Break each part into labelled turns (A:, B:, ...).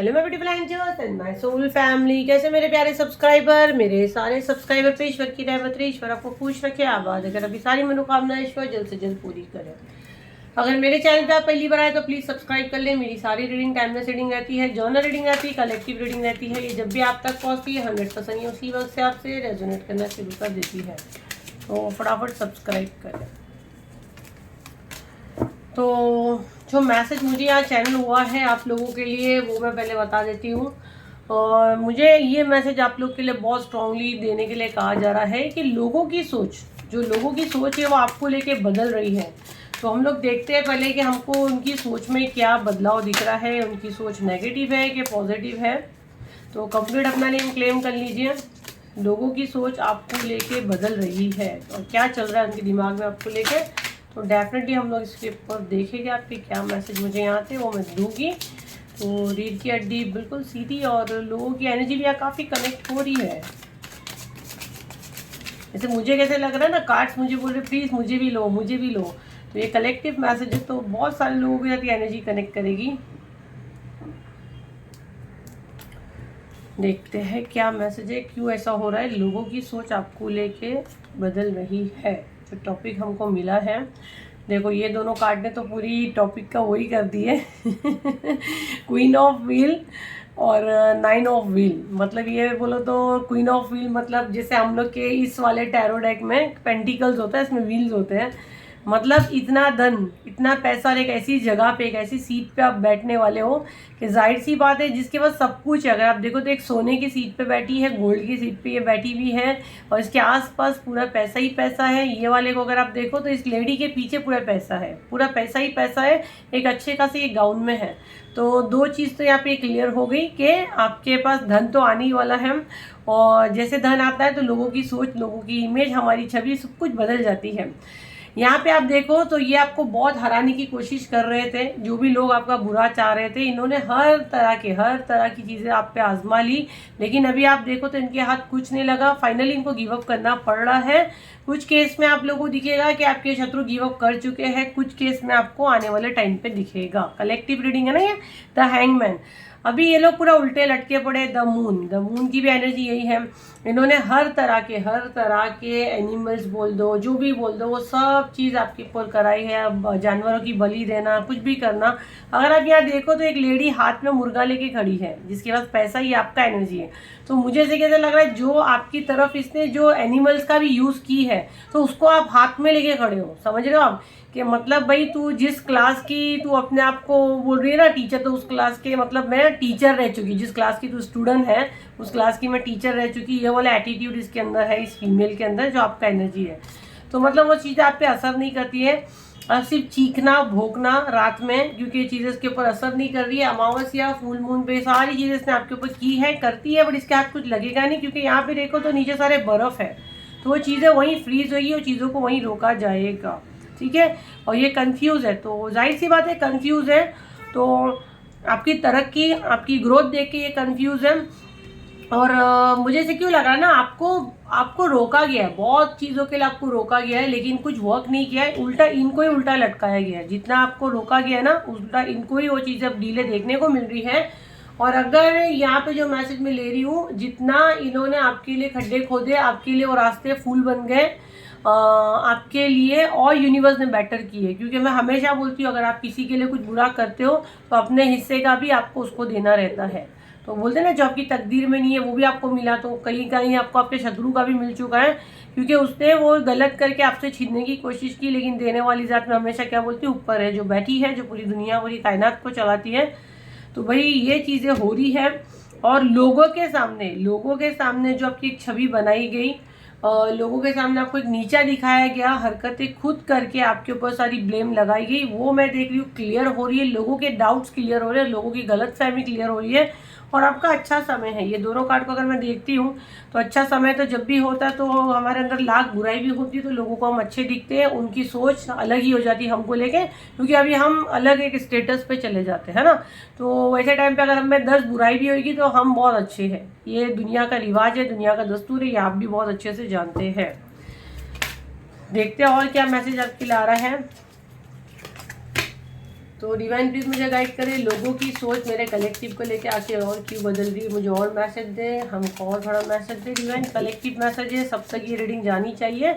A: Hello my beautiful angels and my soul family. कैसे मेरे प्यारे सब्सक्राइबर, मेरे सारे सब्सक्राइबर पे ईश्वर की रहमत रही, ईश्वर आपको खुश रखे, आबाद अगर अभी सारी मनोकामनाएं ईश्वर जल्द से जल्द पूरी करे। अगर मेरे चैनल पे आप पहली बार आए तो प्लीज़ सब्सक्राइब कर लें। मेरी सारी रीडिंग टाइमलेस रीडिंग रहती है, जर्नल रीडिंग रहती है, कलेक्टिव रीडिंग रहती है। ये जब भी आप तक पहुँचती है 100% उसी वक्त से आपसे रेजोनेट करना शुरू कर देती है, तो फटाफट सब्सक्राइब करें। तो जो मैसेज मुझे यहाँ चैनल हुआ है आप लोगों के लिए वो मैं पहले बता देती हूँ। और मुझे ये मैसेज आप लोग के लिए बहुत स्ट्रांगली देने के लिए कहा जा रहा है कि लोगों की सोच, जो लोगों की सोच है वो आपको लेके बदल रही है। तो हम लोग देखते हैं पहले कि हमको उनकी सोच में क्या बदलाव दिख रहा है, उनकी सोच नेगेटिव है कि पॉजिटिव है। तो कंप्लीट अपना नेम क्लेम कर लीजिए। लोगों की सोच आपको लेके बदल रही है और क्या चल रहा है उनके दिमाग में आपको लेके, तो डेफिनेटली हम लोग इसके ऊपर देखेंगे आपके क्या मैसेज मुझे यहाँ थे वो मैं दूंगी। तो रीढ़ की हड्डी बिल्कुल सीधी और लोगों की एनर्जी भी यहाँ काफ़ी कनेक्ट हो रही है। जैसे मुझे कैसे लग रहा है ना, कार्ड्स मुझे बोल रहे प्लीज़ मुझे भी लो, मुझे भी लो। तो ये कलेक्टिव मैसेज है, तो बहुत सारे लोगों के साथ ये एनर्जी कनेक्ट करेगी। देखते हैं क्या मैसेज है, क्यों ऐसा हो रहा है। लोगों की सोच आपको लेके बदल रही है, जो टॉपिक हमको मिला है। देखो ये दोनों कार्ड ने तो पूरी टॉपिक का वही कर दिए क्वीन ऑफ व्हील और 9 ऑफ व्हील। मतलब ये बोलो तो क्वीन ऑफ व्हील मतलब जैसे हम लोग के इस वाले टैरो डेक में पेंटिकल्स होता है, इसमें व्हील्स होते हैं। मतलब इतना धन, इतना पैसा और एक ऐसी जगह पे, एक ऐसी सीट पे आप बैठने वाले हो कि जाहिर सी बात है जिसके पास सब कुछ है। अगर आप देखो तो एक सोने की सीट पे बैठी है, गोल्ड की सीट पे ये बैठी हुई है और इसके आसपास पूरा पैसा ही पैसा है। ये वाले को अगर आप देखो तो इस लेडी के पीछे पूरा पैसा है, पूरा पैसा ही पैसा है। एक अच्छे खासे ये गाउन में है। तो दो चीज़ तो यहाँ पे क्लियर हो गई कि आपके पास धन तो आने ही वाला है। और जैसे धन आता है तो लोगों की सोच, लोगों की इमेज, हमारी छवि सब कुछ बदल जाती है। यहाँ पे आप देखो तो ये आपको बहुत हराने की कोशिश कर रहे थे, जो भी लोग आपका बुरा चाह रहे थे इन्होंने हर तरह की चीज़ें आप पे आजमा ली। लेकिन अभी आप देखो तो इनके हाथ कुछ नहीं लगा, फाइनली इनको गिव अप करना पड़ रहा है। कुछ केस में आप लोगों को दिखेगा कि आपके शत्रु गिव अप कर चुके हैं, कुछ केस में आपको आने वाले टाइम पे दिखेगा। कलेक्टिव रीडिंग है ना ये, द हैंगमैन। अभी ये लोग पूरा उल्टे लटके पड़े। द मून की भी एनर्जी यही है। इन्होंने हर तरह के एनिमल्स बोल दो, जो भी बोल दो, वो सब चीज़ आपके ऊपर कराई है। अब जानवरों की बलि देना, कुछ भी करना। अगर आप यहाँ देखो तो एक लेडी हाथ में मुर्गा लेके खड़ी है, जिसके पास पैसा ही आपका एनर्जी है। तो मुझे ऐसे कैसे लग रहा है जो आपकी तरफ इसने जो एनिमल्स का भी यूज़ की है तो उसको आप हाथ में लेके खड़े हो। समझ रहे हो आप कि मतलब भाई तू जिस क्लास की तू अपने आप को बोल रही है ना टीचर, तो उस क्लास के मतलब मैं टीचर रह चुकी। जिस क्लास की तू स्टूडेंट है उस क्लास की मैं टीचर रह चुकी। ये वाला एटीट्यूड इसके अंदर है, इस फीमेल के अंदर जो आपका एनर्जी है। तो मतलब वो चीज़ें आप पे असर नहीं करती है। अब सिर्फ चीखना भोंकना रात में, क्योंकि ये चीज़ें इसके ऊपर असर नहीं कर रही है। अमावस्या फुल मून पे सारी चीज़ें इसने आपके ऊपर की है, करती है, बट इसके हाथ कुछ लगेगा नहीं, क्योंकि यहाँ पे देखो तो नीचे सारे बर्फ़ है। तो वो चीज़ें वहीं फ्रीज होगी, वो चीज़ों को वहीं रोका जाएगा। ठीक है। और ये कंफ्यूज है, तो जाहिर सी बात है कंफ्यूज है। तो आपकी तरक्की, आपकी ग्रोथ देख के ये कंफ्यूज है। और मुझे से क्यों लग रहा है ना, आपको रोका गया है, बहुत चीज़ों के लिए आपको रोका गया है, लेकिन कुछ वर्क नहीं किया है। उल्टा इनको ही उल्टा लटकाया गया है। जितना आपको रोका गया है ना, उल्टा इनको ही वो चीज़ें अब डीले देखने को मिल रही है। और अगर यहाँ पे जो मैसेज मैं ले रही हूँ, जितना इन्होंने आपके लिए खड्डे खोदे, आपके लिए वो रास्ते फूल बन गए आपके लिए, और यूनिवर्स ने बेटर की है। क्योंकि मैं हमेशा बोलती हूँ अगर आप किसी के लिए कुछ बुरा करते हो तो अपने हिस्से का भी आपको उसको देना रहता है। तो बोलते हैं ना जो आपकी तकदीर में नहीं है वो भी आपको मिला, तो कहीं कहीं आपको आपके शत्रु का भी मिल चुका है, क्योंकि उसने वो गलत करके आपसे छीनने की कोशिश की। लेकिन देने वाली जात में हमेशा क्या बोलती है, ऊपर है जो बैठी है, जो पूरी दुनिया पूरी कायनात को चलाती है। तो भाई ये चीज़ें हो रही है। और लोगों के सामने जो आपकी एक छवि बनाई गई, लोगों के सामने आपको एक नीचा दिखाया गया, हरकतें खुद करके आपके ऊपर सारी ब्लेम लगाई गई, वो मैं देख रही हूँ क्लियर हो रही है। लोगों के डाउट्स क्लियर हो रहे हैं, लोगों की गलतफहमी क्लियर हो रही है। और आपका अच्छा समय है। ये दोनों कार्ड को अगर मैं देखती हूँ तो अच्छा समय तो जब भी होता है तो हमारे अंदर लाख बुराई भी होती है, तो लोगों को हम अच्छे दिखते हैं, उनकी सोच अलग ही हो जाती है हमको लेके, क्योंकि अभी हम अलग एक स्टेटस पे चले जाते हैं ना। तो वैसे टाइम पे अगर हमें 10 बुराई भी होगी तो हम बहुत अच्छे हैं। ये दुनिया का रिवाज है, दुनिया का दस्तूर है, ये आप भी बहुत अच्छे से जानते हैं। देखते हैं और क्या मैसेज आपके लिए आ रहा है। तो डिवाइन प्लीज मुझे गाइड करे, लोगों की सोच मेरे कलेक्टिव को लेके आके और क्यों बदल रही है, मुझे और मैसेज दे, हमको और थोड़ा मैसेज दे। डिवाइन कलेक्टिव मैसेज है, सब तक ये रीडिंग जानी चाहिए।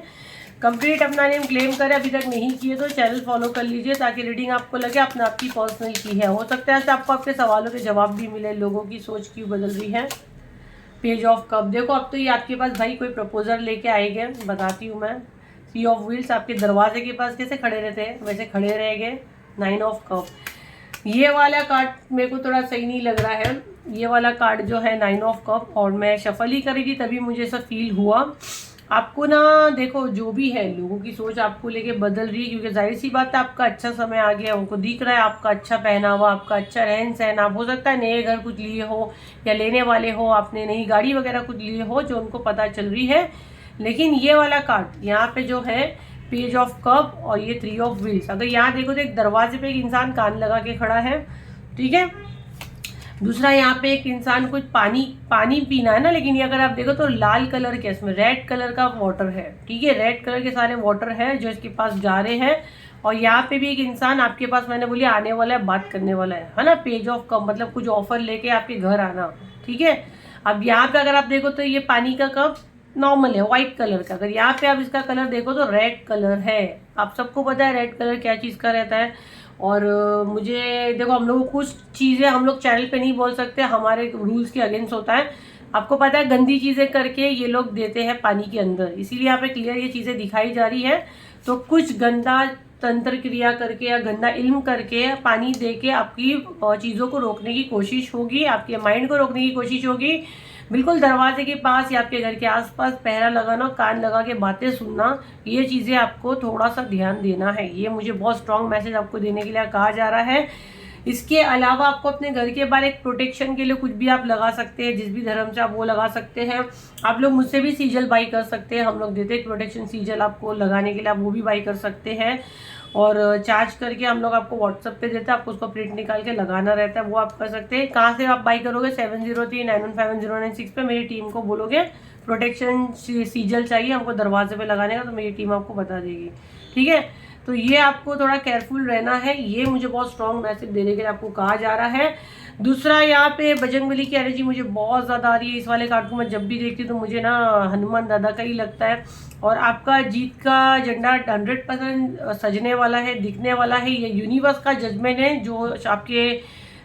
A: कंप्लीट अपना नेम क्लेम करें, अभी तक नहीं किए तो चैनल फॉलो कर लीजिए ताकि रीडिंग आपको लगे अपना आपकी पर्सनल की है। हो सकता है ऐसे आपको आपके सवालों के जवाब भी मिले, लोगों की सोच क्यों बदल रही है। पेज ऑफ कप, देखो अब तो ये आपके पास भाई कोई प्रपोजल लेके आएंगे, बताती हूँ मैं। सी ऑफ व्हील्स आपके दरवाजे के पास कैसे खड़े रहते हैं वैसे खड़े रहेंगे। 9 ऑफ कप, ये वाला कार्ड मेरे को थोड़ा सही नहीं लग रहा है, ये वाला कार्ड जो है 9 ऑफ कप, और मैं शफल ही करी थी तभी मुझे ऐसा फील हुआ। आपको ना देखो जो भी है लोगों की सोच आपको लेके बदल रही है, क्योंकि जाहिर सी बात है आपका अच्छा समय आ गया, उनको दिख रहा है आपका अच्छा पहनावा, आपका अच्छा रहन सहन। आप हो सकता है नए घर कुछ लिए हो या लेने वाले हो, आपने नई गाड़ी वगैरह कुछ लिए हो जो उनको पता चल रही है। लेकिन ये वाला कार्ड यहाँ पे जो है पेज ऑफ कप और ये 3 ऑफ व्हील्स, अगर यहाँ देखो तो एक दरवाजे पे एक इंसान कान लगा के खड़ा है, ठीक है। दूसरा यहाँ पे एक इंसान कुछ पानी पीना है ना, लेकिन ये अगर आप देखो तो लाल कलर के, इसमें रेड कलर का वाटर है, ठीक है। रेड कलर के सारे वाटर है जो इसके पास जा रहे हैं। और यहाँ पे भी एक इंसान आपके पास, मैंने बोली आने वाला है, बात करने वाला है ना। पेज ऑफ कप मतलब कुछ ऑफर लेके आपके घर आना, ठीक है। अब यहाँ पे अगर आप देखो तो ये पानी का कप नॉर्मल है व्हाइट कलर का, अगर यहाँ पे आप इसका कलर देखो तो रेड कलर है। आप सबको पता है रेड कलर क्या चीज़ का रहता है। और मुझे देखो, हम लोग कुछ चीज़ें हम लोग चैनल पे नहीं बोल सकते, हमारे रूल्स के अगेंस्ट होता है। आपको पता है गंदी चीज़ें करके ये लोग देते हैं पानी के अंदर, इसीलिए यहाँ पे क्लियर ये चीज़ें दिखाई जा रही है। तो कुछ गंदा तंत्र क्रिया करके या गंदा इल्म करके पानी दे के आपकी चीज़ों को रोकने की कोशिश होगी, आपके माइंड को रोकने की कोशिश होगी। बिल्कुल दरवाजे के पास या आपके घर के आसपास पहरा लगाना, कान लगा के बातें सुनना, ये चीज़ें आपको थोड़ा सा ध्यान देना है। ये मुझे बहुत स्ट्रांग मैसेज आपको देने के लिए कहा जा रहा है। इसके अलावा आपको अपने घर के बाहर एक प्रोटेक्शन के लिए कुछ भी आप लगा सकते हैं, जिस भी धर्म से आप वो लगा सकते हैं। आप लोग मुझसे भी सीजल बाई कर सकते हैं, हम लोग देते हैं प्रोटेक्शन सीजल आपको लगाने के लिए, आप वो भी बाई कर सकते हैं। और चार्ज करके हम लोग आपको व्हाट्सएप पे देते हैं, आपको उसको प्रिंट निकाल के लगाना रहता है, वो आप कर सकते हैं। कहाँ से आप बाई करोगे? 7039151096 पे मेरी टीम को बोलोगे प्रोटेक्शन सीजल चाहिए हमको दरवाजे पे लगाने का, तो मेरी टीम आपको बता देगी, ठीक है। तो ये आपको थोड़ा केयरफुल रहना है, ये मुझे बहुत स्ट्रॉन्ग मैसेज देने के लिए आपको कहा जा रहा है। दूसरा यहाँ पे बजरंगबली की एनर्जी मुझे बहुत ज़्यादा आ रही है। इस वाले कार्ड को मैं जब भी देखती हूँ तो मुझे ना हनुमान दादा का ही लगता है। और आपका जीत का झंडा 100% सजने वाला है, दिखने वाला है। ये यूनिवर्स का जजमेंट है, जो आपके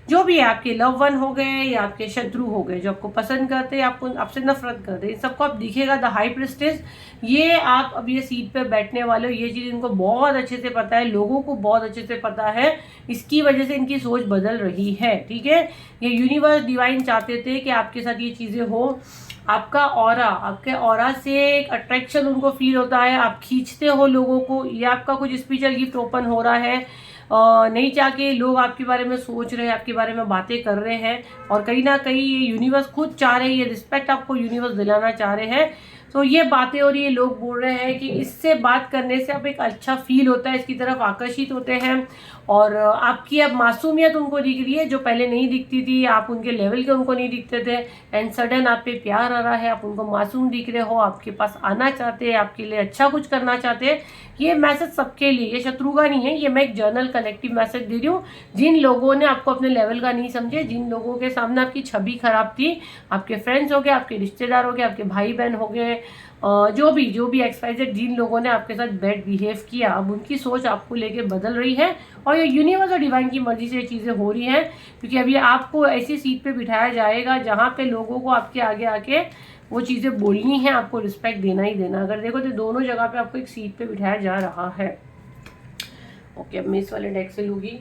A: जो भी है, आपके लव वन हो गए या आपके शत्रु हो गए, जो आपको पसंद करते हैं, आपको आपसे नफरत करते हैं, इन सबको आप दिखेगा। द हाई प्रिस्टेस, ये आप अब ये सीट पे बैठने वाले हो, ये चीज़ इनको बहुत अच्छे से पता है, लोगों को बहुत अच्छे से पता है, इसकी वजह से इनकी सोच बदल रही है, ठीक है। ये यूनिवर्स डिवाइन चाहते थे कि आपके साथ ये चीज़ें हो। आपका ऑरा, आपके ऑरा से एक अट्रैक्शन उनको फील होता है, आप खींचते हो लोगों को। ये आपका कुछ स्पिरिचुअल गिफ्ट ओपन हो रहा है, नहीं चाह के लोग आपके बारे में सोच रहे हैं, आपके बारे में बातें कर रहे हैं। और कहीं ना कहीं ये यूनिवर्स खुद चाह रहे हैं, ये रिस्पेक्ट आपको यूनिवर्स दिलाना चाह रहे हैं। तो ये बातें और ये लोग बोल रहे हैं कि इससे बात करने से आप एक अच्छा फील होता है, इसकी तरफ आकर्षित होते हैं। और आपकी अब मासूमियत उनको दिख रही है, जो पहले नहीं दिखती थी, आप उनके लेवल के उनको नहीं दिखते थे, एंड सडन आप पे प्यार आ रहा है, आप उनको मासूम दिख रहे हो, आपके पास आना चाहते हैं, आपके लिए अच्छा कुछ करना चाहते हैं। ये मैसेज सबके लिए, ये शत्रु का नहीं है, ये मैं एक जर्नल कलेक्टिव मैसेज दे रही हूँ। जिन लोगों ने आपको अपने लेवल का नहीं समझे, जिन लोगों के सामने आपकी छवि खराब थी, आपके फ्रेंड्स हो गए, आपके रिश्तेदार हो गए, आपके भाई बहन हो गए, जो भी एक्सपाइजेड, जिन लोगों ने आपके साथ बैड बिहेव किया, अब उनकी सोच आपको लेके बदल रही है। और ये यूनिवर्स और डिवाइन की मर्जी से ये चीज़ें हो रही हैं, क्योंकि अभी आपको ऐसी सीट पे बिठाया जाएगा जहाँ पे लोगों को आपके आगे आके वो चीज़ें बोलनी है, आपको रिस्पेक्ट देना ही देना। अगर देखो तो दोनों जगह पे आपको एक सीट पे बिठाया जा रहा है। ओके, अब मैं इस वाले डेक से लूँगी,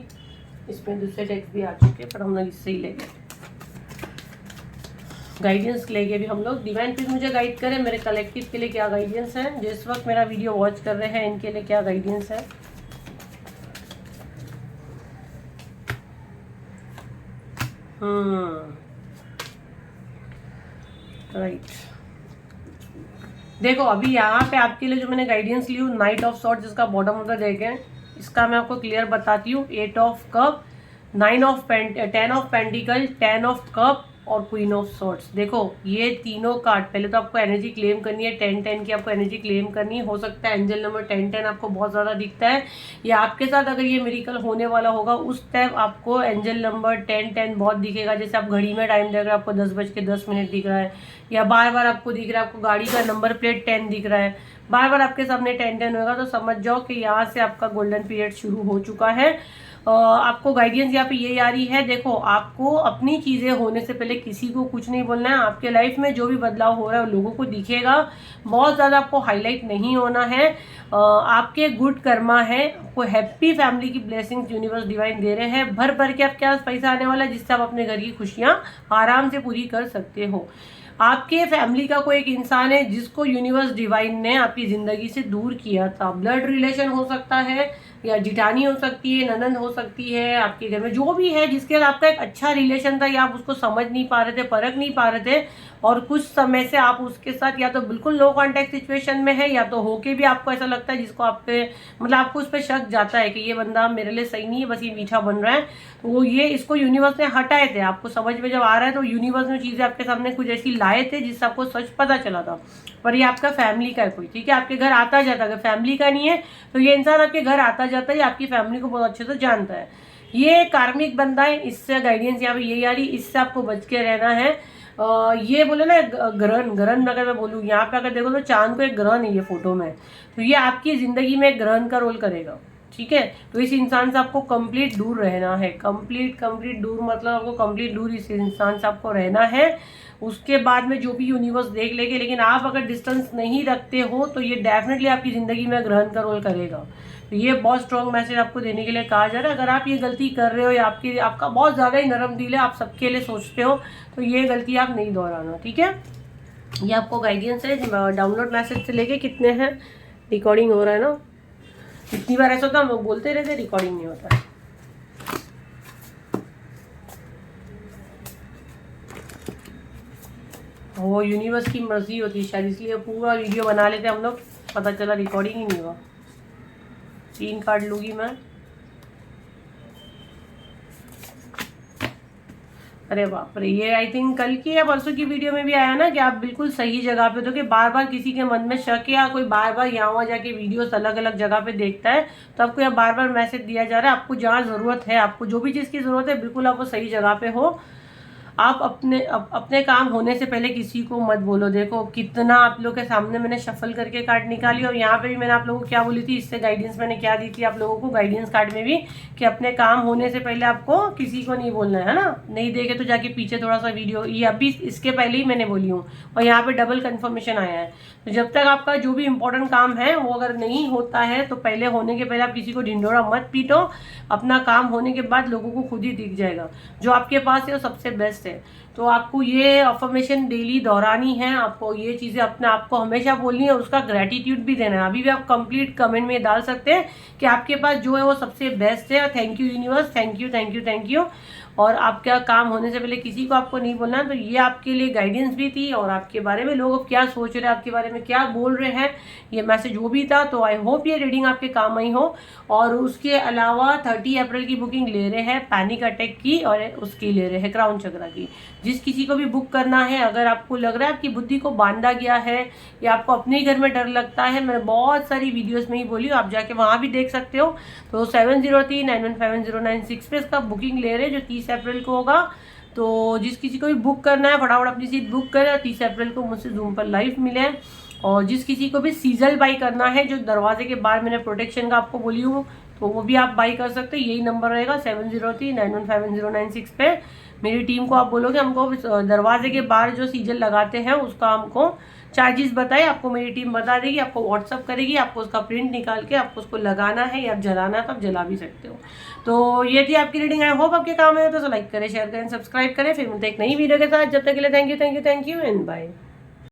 A: इसमें दूसरे डेक भी आ चुके हैं, पर हम लोग इससे ही लेंगे। गाइडेंस लेके भी हम लोग, डिवाइन प्लीज मुझे गाइड करें, मेरे कलेक्टिव के लिए क्या गाइडेंस है, जो इस वक्त मेरा वीडियो वॉच कर रहे हैं इनके लिए क्या गाइडेंस है। राइट, देखो अभी यहाँ पे आपके लिए जो मैंने गाइडेंस ली हूँ, नाइट ऑफ सॉर्ड, जिसका बॉटम ऑफ द डेक है, इसका मैं आपको क्लियर बताती हूँ। 8 of cup, 10 of pentacle, 10 of cup और क्वीन ऑफ सॉर्ड्स। देखो ये तीनों कार्ड, पहले तो आपको एनर्जी क्लेम करनी है, 10-10 की आपको एनर्जी क्लेम करनी है। हो सकता है एंजल नंबर 10-10 आपको बहुत ज़्यादा दिखता है, या आपके साथ अगर ये मिरेकल होने वाला होगा उस टाइम आपको एंजल नंबर 10-10 बहुत दिखेगा। जैसे आप घड़ी में टाइम देख रहे हो, आपको 10:10 दिख रहा है, या बार बार आपको दिख रहा है, आपको गाड़ी का नंबर प्लेट 10 दिख रहा है, बार बार आपके सामने 10-10 होगा, तो समझ जाओ कि यहाँ से आपका गोल्डन पीरियड शुरू हो चुका है। आपको गाइडेंस यहाँ पे ये आ रही है। देखो आपको अपनी चीज़ें होने से पहले किसी को कुछ नहीं बोलना है। आपके लाइफ में जो भी बदलाव हो रहा है लोगों को दिखेगा, बहुत ज़्यादा आपको हाईलाइट नहीं होना है। आपके गुड कर्मा है, आपको हैप्पी फैमिली की ब्लेसिंग्स यूनिवर्स डिवाइन दे रहे हैं। भर भर के आपके पास पैसा आने वाला है, जिससे आप अपने घर की खुशियाँ आराम से पूरी कर सकते हो। आपके फैमिली का कोई एक इंसान है जिसको यूनिवर्स डिवाइन ने आपकी ज़िंदगी से दूर किया था। ब्लड रिलेशन हो सकता है, या जिठानी हो सकती है, ननंद हो सकती है, आपके घर में जो भी है जिसके साथ आपका एक अच्छा रिलेशन था, या आप उसको समझ नहीं पा रहे थे, परख नहीं पा रहे थे, और कुछ समय से आप उसके साथ या तो बिल्कुल नो कॉन्टैक्ट सिचुएशन में है, या तो होके भी आपको ऐसा लगता है जिसको आप पे मतलब आपको उस पर शक जाता है कि ये बंदा मेरे लिए सही नहीं है, बस ये मीठा बन रहा है। तो वो ये इसको यूनिवर्स ने हटाए थे। आपको समझ में जब आ रहा है तो यूनिवर्स ने चीज़ें आपके सामने कुछ ऐसी लाए थे जिससे आपको सच पता चला था। पर ये आपका फैमिली का है कोई, ठीक है, आपके घर आता जाता। अगर फैमिली का नहीं है तो ये इंसान आपके घर आता जाता है, आपकी फैमिली को बहुत अच्छे से जानता है। ये कार्मिक बंदा है, इससे गाइडेंस यहाँ पे यही आ रही, इससे आपको बच के रहना है। ये बोले ना ग्रहण, ग्रहण अगर मैं बोलूँ यहाँ पे अगर देखो तो चांद को एक ग्रहण है ये फोटो में, तो ये आपकी जिंदगी में एक ग्रहण का रोल करेगा, ठीक है। तो इस इंसान से आपको कंप्लीट दूर रहना है, कंप्लीट दूर, मतलब आपको कंप्लीट दूर इस इंसान से आपको रहना है। उसके बाद में जो भी यूनिवर्स देख लेंगे, लेकिन आप अगर डिस्टेंस नहीं रखते हो तो ये डेफिनेटली आपकी ज़िंदगी में ग्रहण का रोल करेगा। तो ये बहुत स्ट्रॉन्ग मैसेज आपको देने के लिए कहा जा रहा है। अगर आप ये गलती कर रहे हो, या आपका बहुत ज़्यादा ही नरम दिल है, आप सबके लिए सोचते हो, तो ये गलती आप नहीं दोहराना, ठीक है। ये आपको गाइडेंस है। डाउनलोड मैसेज से लेके कितने हैं, रिकॉर्डिंग हो रहा है ना, इतनी बार ऐसा होता है हम लोग बोलते रहते, रिकॉर्डिंग नहीं होता है। वो यूनिवर्स की मर्जी होती है शायद, इसलिए पूरा वीडियो बना लेते हम लोग, पता चला रिकॉर्डिंग ही नहीं हुआ। 3 कार्ड लूँगी मैं। अरे बाप रे, ये आई थिंक कल की या परसों की वीडियो में भी आया ना कि आप बिल्कुल सही जगह पे, तो कि बार बार किसी के मन में शक, या कोई बार बार यहाँ वहाँ जाके वीडियोस अलग अलग जगह पे देखता है, तो आपको यहाँ बार बार मैसेज दिया जा रहा है, आपको जहाँ ज़रूरत है, आपको जो भी चीज़ की ज़रूरत है, बिल्कुल आप वो सही जगह पे हो। आप अपने काम होने से पहले किसी को मत बोलो। देखो कितना आप लोगों के सामने मैंने शफल करके कार्ड निकाली, और यहाँ पे भी मैंने आप लोगों को क्या बोली थी, इससे गाइडेंस मैंने क्या दी थी आप लोगों को गाइडेंस कार्ड में भी, कि अपने काम होने से पहले आपको किसी को नहीं बोलना है ना। नहीं देखे तो जाके पीछे थोड़ा सा वीडियो, ये अभी इसके पहले ही मैंने बोली हूँ, और यहाँ पे डबल कन्फर्मेशन आया है। तो जब तक आपका जो भी इंपॉर्टेंट काम है वो अगर नहीं होता है, तो पहले होने के पहले आप किसी को ढिंडोरा मत पीटो। अपना काम होने के बाद लोगों को खुद ही दिख जाएगा जो आपके पास है वो सबसे बेस्ट है। तो आपको ये अफर्मेशन डेली दोहरानी है, आपको ये चीज़ें अपने आप को हमेशा बोलनी है, और उसका ग्रेटिट्यूड भी देना है। अभी भी आप कंप्लीट कमेंट में डाल सकते हैं कि आपके पास जो है वो सबसे बेस्ट है, thank you universe, thank you thank you thank you. और आपका काम होने से पहले किसी को आपको नहीं बोलना। तो ये आपके लिए गाइडेंस भी थी, और आपके बारे में लोग क्या सोच रहे हैं, आपके बारे में क्या बोल रहे हैं, ये मैसेज वो भी था। तो आई होप ये रीडिंग आपके काम आई हो। और उसके अलावा 30 अप्रैल की बुकिंग ले रहे हैं पैनिक अटैक की, और उसकी ले रहे हैं क्राउन चक्रा की। जिस किसी को भी बुक करना है, अगर आपको लग रहा है आपकी बुद्धि को बांधा गया है, या आपको अपने घर में डर लगता है, मैंने बहुत सारी वीडियोस में ही बोली, आप जाके वहाँ भी देख सकते हो। तो 7039157096 पे इसका बुकिंग ले रहे हैं, जो 30 अप्रैल को होगा। तो जिस किसी को भी बुक करना है फटाफट अपनी सीट बुक करें, 30 अप्रैल को मुझसे जूम पर लाइव मिले। और जिस किसी को भी सीजल बाई करना है, जो दरवाजे के बाहर मैंने प्रोटेक्शन का आपको बोली हूँ, तो वो भी आप बाई कर सकते हैं। यही नंबर रहेगा 7039157096 पे। मेरी टीम को आप बोलोगे हमको दरवाजे के बाहर जो सीजल लगाते हैं उसका हमको चार्जेस बताए, आपको मेरी टीम बता देगी, आपको व्हाट्सअप करेगी, आपको उसका प्रिंट निकाल के आपको उसको लगाना है, या जलाना है तो आप जला भी सकते हो। तो ये थी आपकी रीडिंग, आई होप आपके काम है। तो लाइक करें, शेयर करें, सब्सक्राइब करें। फिर मिलते एक नई वीडियो के साथ, जब तक के लिए थैंक यू एंड बाय।